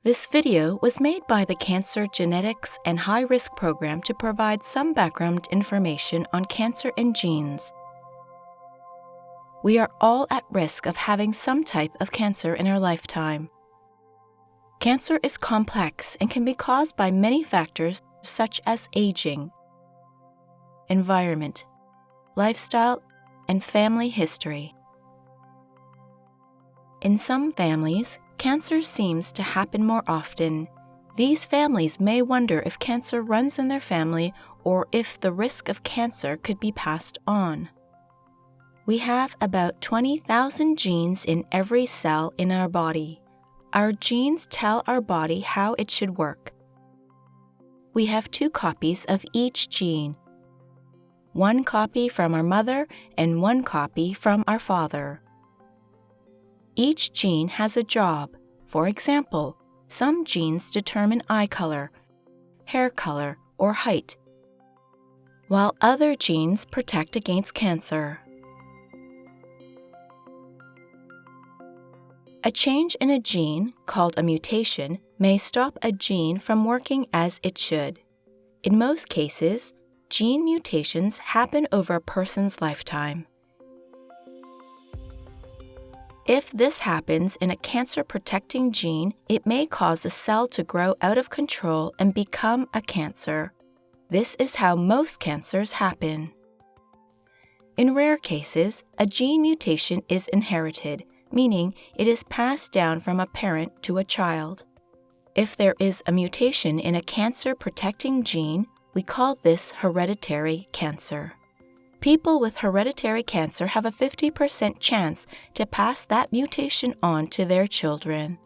This video was made by the Cancer Genetics and High Risk Program to provide some background information on cancer and genes. We are all at risk of having some type of cancer in our lifetime. Cancer is complex and can be caused by many factors such as aging, environment, lifestyle, and family history. In some families, cancer seems to happen more often. These families may wonder if cancer runs in their family or if the risk of cancer could be passed on. We have about 20,000 genes in every cell in our body. Our genes tell our body how it should work. We have 2 copies of each gene, 1 copy from our mother and 1 copy from our father. Each gene has a job. For example, some genes determine eye color, hair color, or height, while other genes protect against cancer. A change in a gene, called a mutation, may stop a gene from working as it should. In most cases, gene mutations happen over a person's lifetime. If this happens in a cancer-protecting gene, it may cause the cell to grow out of control and become a cancer. This is how most cancers happen. In rare cases, a gene mutation is inherited, meaning it is passed down from a parent to a child. If there is a mutation in a cancer-protecting gene, we call this hereditary cancer. People with hereditary cancer have a 50% chance to pass that mutation on to their children.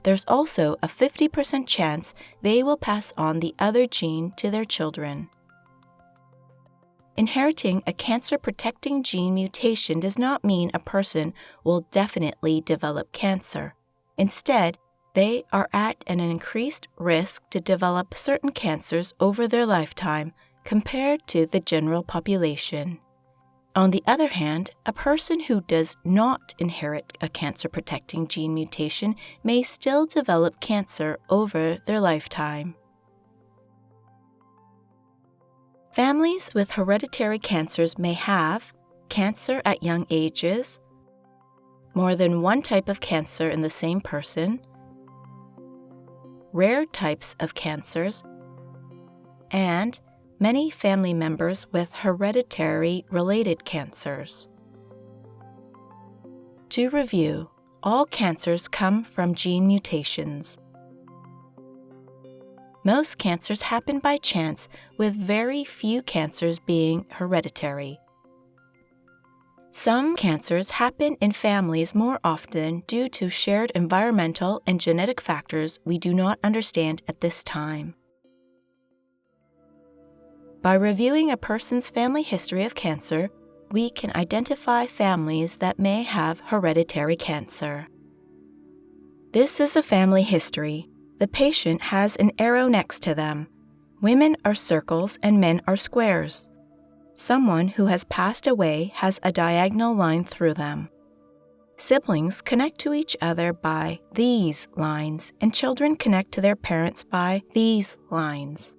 There's also a 50% chance they will pass on the other gene to their children. Inheriting a cancer-protecting gene mutation does not mean a person will definitely develop cancer. Instead, they are at an increased risk to develop certain cancers over their lifetime compared to the general population. On the other hand, a person who does not inherit a cancer-protecting gene mutation may still develop cancer over their lifetime. Families with hereditary cancers may have cancer at young ages, more than one type of cancer in the same person, rare types of cancers, and many family members with hereditary related cancers. To review, all cancers come from gene mutations. Most cancers happen by chance, with very few cancers being hereditary. Some cancers happen in families more often due to shared environmental and genetic factors we do not understand at this time. By reviewing a person's family history of cancer, we can identify families that may have hereditary cancer. This is a family history. The patient has an arrow next to them. Women are circles and men are squares. Someone who has passed away has a diagonal line through them. Siblings connect to each other by these lines, and children connect to their parents by these lines.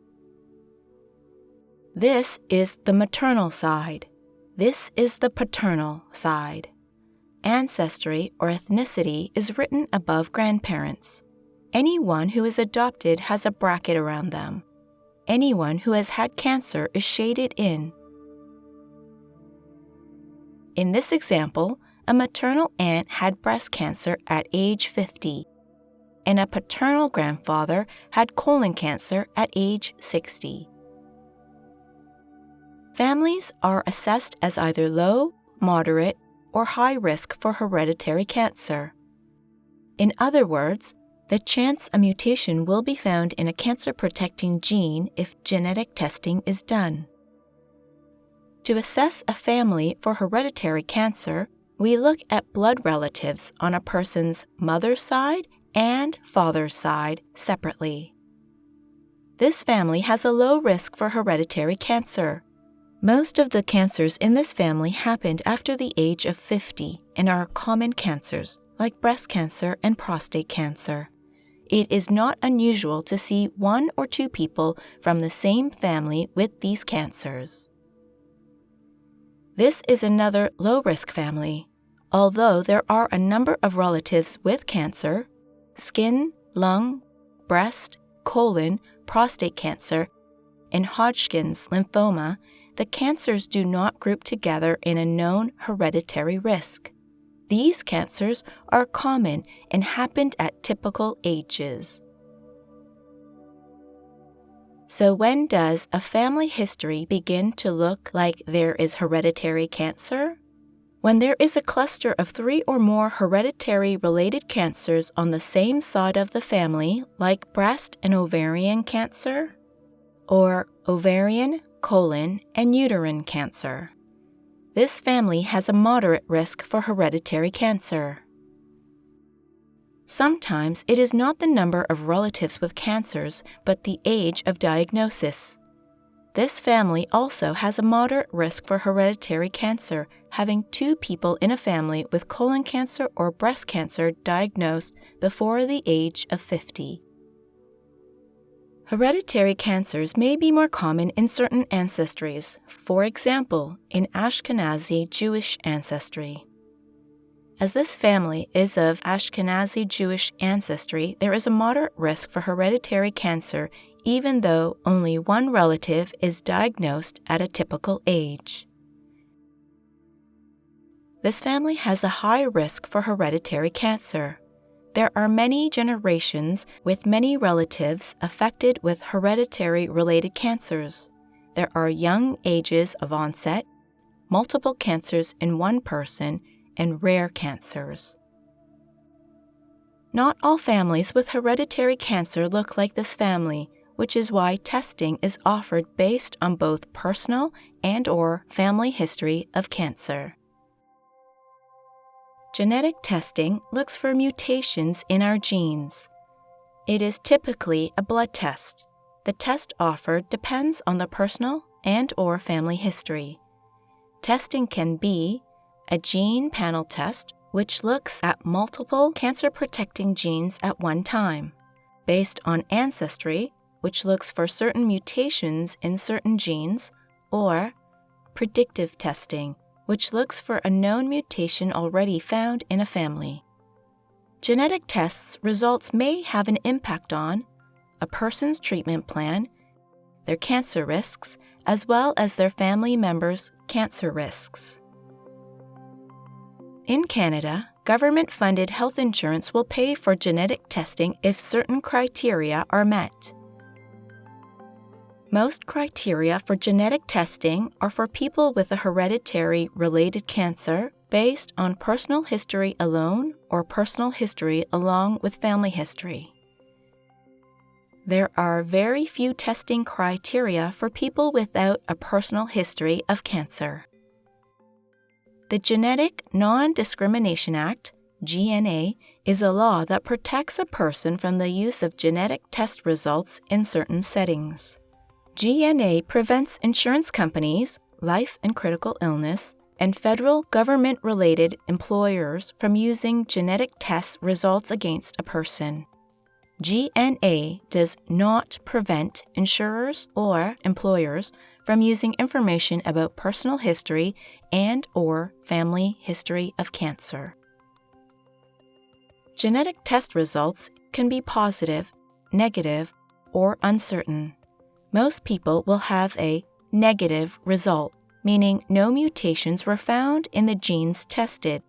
This is the maternal side. This is the paternal side. Ancestry or ethnicity is written above grandparents. Anyone who is adopted has a bracket around them. Anyone who has had cancer is shaded in. In this example, a maternal aunt had breast cancer at age 50, and a paternal grandfather had colon cancer at age 60. Families are assessed as either low, moderate, or high risk for hereditary cancer. In other words, the chance a mutation will be found in a cancer-protecting gene if genetic testing is done. To assess a family for hereditary cancer, we look at blood relatives on a person's mother's side and father's side separately. This family has a low risk for hereditary cancer. Most of the cancers in this family happened after the age of 50 and are common cancers, like breast cancer and prostate cancer. It is not unusual to see 1 or 2 people from the same family with these cancers. This is another low-risk family. Although there are a number of relatives with cancer, skin, lung, breast, colon, prostate cancer, and Hodgkin's lymphoma, the cancers do not group together in a known hereditary risk. These cancers are common and happened at typical ages. So when does a family history begin to look like there is hereditary cancer? When there is a cluster of 3 or more hereditary-related cancers on the same side of the family, like breast and ovarian cancer, or ovarian, colon, and uterine cancer. This family has a moderate risk for hereditary cancer. Sometimes it is not the number of relatives with cancers, but the age of diagnosis. This family also has a moderate risk for hereditary cancer, having 2 people in a family with colon cancer or breast cancer diagnosed before the age of 50. Hereditary cancers may be more common in certain ancestries, for example, in Ashkenazi Jewish ancestry. As this family is of Ashkenazi Jewish ancestry, there is a moderate risk for hereditary cancer even though only 1 relative is diagnosed at a typical age. This family has a high risk for hereditary cancer. There are many generations with many relatives affected with hereditary-related cancers. There are young ages of onset, multiple cancers in one person, and rare cancers. Not all families with hereditary cancer look like this family, which is why testing is offered based on both personal and/or family history of cancer. Genetic testing looks for mutations in our genes. It is typically a blood test. The test offered depends on the personal and/or family history. Testing can be a gene panel test, which looks at multiple cancer-protecting genes at one time, based on ancestry, which looks for certain mutations in certain genes, or predictive testing, which looks for a known mutation already found in a family. Genetic tests results may have an impact on a person's treatment plan, their cancer risks, as well as their family members' cancer risks. In Canada, government-funded health insurance will pay for genetic testing if certain criteria are met. Most criteria for genetic testing are for people with a hereditary-related cancer based on personal history alone or personal history along with family history. There are very few testing criteria for people without a personal history of cancer. The Genetic Non-Discrimination Act, GNA, is a law that protects a person from the use of genetic test results in certain settings. GNA prevents insurance companies, life and critical illness, and federal government-related employers from using genetic test results against a person. GNA does not prevent insurers or employers from using information about personal history and/or family history of cancer. Genetic test results can be positive, negative, or uncertain. Most people will have a negative result, meaning no mutations were found in the genes tested.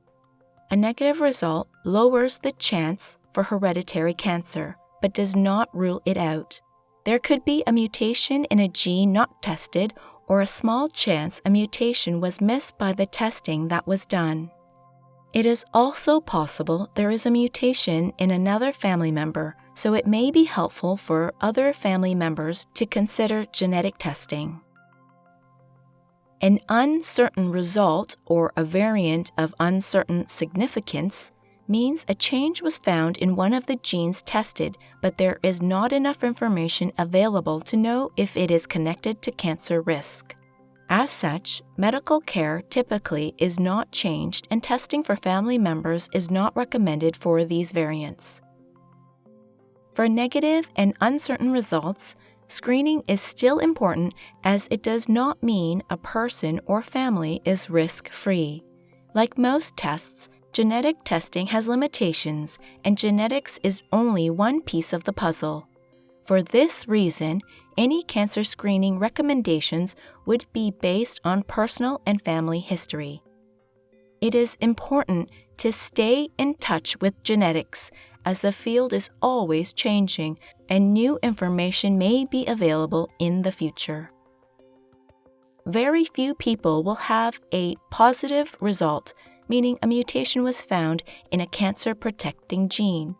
A negative result lowers the chance for hereditary cancer, but does not rule it out. There could be a mutation in a gene not tested, or a small chance a mutation was missed by the testing that was done. It is also possible there is a mutation in another family member, so it may be helpful for other family members to consider genetic testing. An uncertain result, or a variant of uncertain significance, means a change was found in one of the genes tested, but there is not enough information available to know if it is connected to cancer risk. As such, medical care typically is not changed, and testing for family members is not recommended for these variants. For negative and uncertain results, screening is still important as it does not mean a person or family is risk-free. Like most tests, genetic testing has limitations, and genetics is only one piece of the puzzle. For this reason, any cancer screening recommendations would be based on personal and family history. It is important to stay in touch with genetics as the field is always changing and new information may be available in the future. Very few people will have a positive result, meaning a mutation was found in a cancer-protecting gene.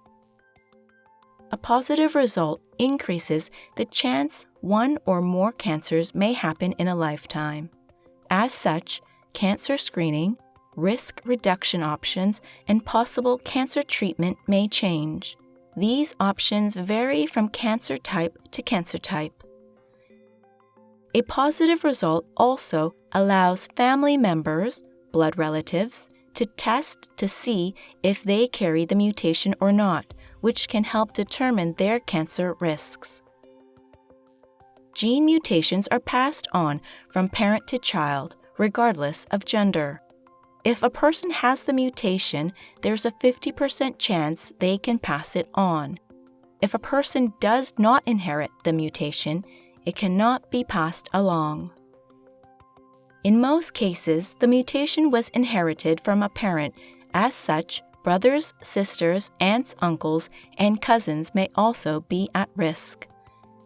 A positive result increases the chance one or more cancers may happen in a lifetime. As such, cancer screening, risk reduction options, and possible cancer treatment may change. These options vary from cancer type to cancer type. A positive result also allows family members, blood relatives, to test to see if they carry the mutation or not, which can help determine their cancer risks. Gene mutations are passed on from parent to child, regardless of gender. If a person has the mutation, there's a 50% chance they can pass it on. If a person does not inherit the mutation, it cannot be passed along. In most cases, the mutation was inherited from a parent. As such, brothers, sisters, aunts, uncles, and cousins may also be at risk.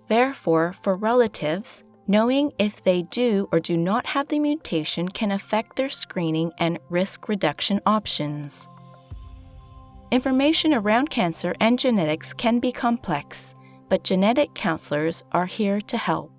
Therefore, for relatives, knowing if they do or do not have the mutation can affect their screening and risk reduction options. Information around cancer and genetics can be complex, but genetic counselors are here to help.